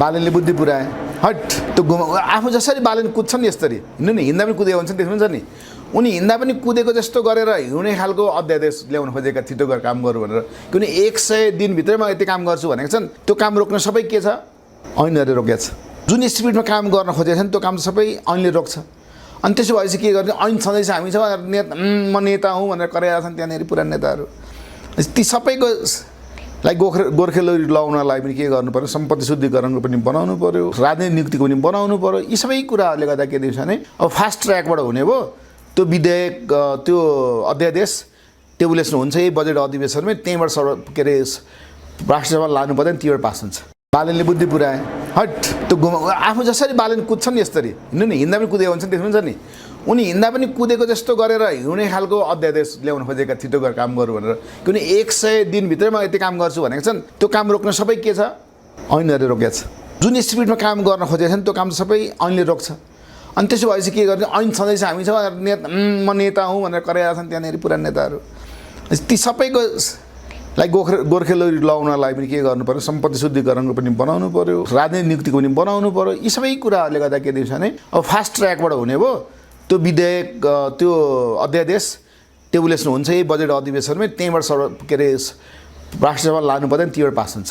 बालनले बुद्धि पुऱ्याए हट त्यो आफू जसरी बालन कुद्छ नि यसरी हिँड्नु नि हिँड्दा पनि कुदेको हुन्छ नि देख्नुहुन्छ नि उनी हिँड्दा पनि कुदेको जस्तो गरेर हिँड्ने खालको अध्यादेश ल्याउन खोजेका छिटो गरेर काम गरौँ भनेर किनभने 100 दिनभित्रैमा यति काम गर्छु भनेको छन् त्यो काम रोक्न सबै के छ ऐनले रोकेको छ जुन स्पिडमा काम गर्न खोजेको छ नि त्यो काम सबै ऐनले रोक्छ अनि त्यसो भएपछि के गर्ने ऐन छँदैछ हामी छ म नेता हुँ भनेर कराएका छन् त्यहाँनिर पुरानो नेताहरू ती सबैको लाइक गोर्खे लगाउनलाई पनि के गर्नु पर्यो सम्पत्ति शुद्धिकरणको पनि बनाउनु पर्यो राजनीतिक नियुक्तिको पनि बनाउनु पर्यो यी सबै कुराहरूले गर्दा के दिन्छ भने अब फास्ट ट्र्याकबाट हुने भयो त्यो विधेयक त्यो अध्यादेश टेबुलेसन हुन्छ यही बजेट अधिवेशनमै त्यहीँबाट के अरे राष्ट्रसभा लानु पर्दैन त्यहीबाट पास हुन्छ बालनले बुद्धि पुऱ्याए हट त्यो आफू जसरी बालन कुद्छ नि यसरी हिँड्नु नि हिँड्दा पनि कुदेको हुन्छ नि देख्नुहुन्छ नि उनी हिँड्दा पनि कुदेको जस्तो गरेर हिँड्ने खालको अध्यादेश ल्याउन खोजेका छिटो गरेर काम गरौँ भनेर किनभने 100 दिनभित्रैमा यति काम गर्छु भनेको छन् त्यो काम रोक्न सबै के छ ऐनले रोकेको छ जुन स्पिडमा काम गर्न खोजेको छ नि त्यो काम सबै ऐनले रोक्छ अनि त्यसो भएपछि के गर्ने ऐन छँदैछ हामी छ म नेता हुँ भनेर कराएका छन् त्यहाँनिर पुरानो नेताहरू ती सबैको लाइक गोर्खे लगाउनलाई पनि के गर्नु पर्यो सम्पत्ति शुद्धिकरणको पनि बनाउनु पर्यो राजनीतिक नियुक्तिको पनि बनाउनु पर्यो यी सबै कुराहरूले गर्दा के दिन्छ भने अब फास्ट ट्र्याकबाट हुने भयो त्यो विधेयक त्यो अध्यादेश टेबुलेसन हुन्छ यही बजेट अधिवेशनमै त्यहीँबाट के अरे राष्ट्रसभा लानु पर्दैन त्यहीबाट पास हुन्छ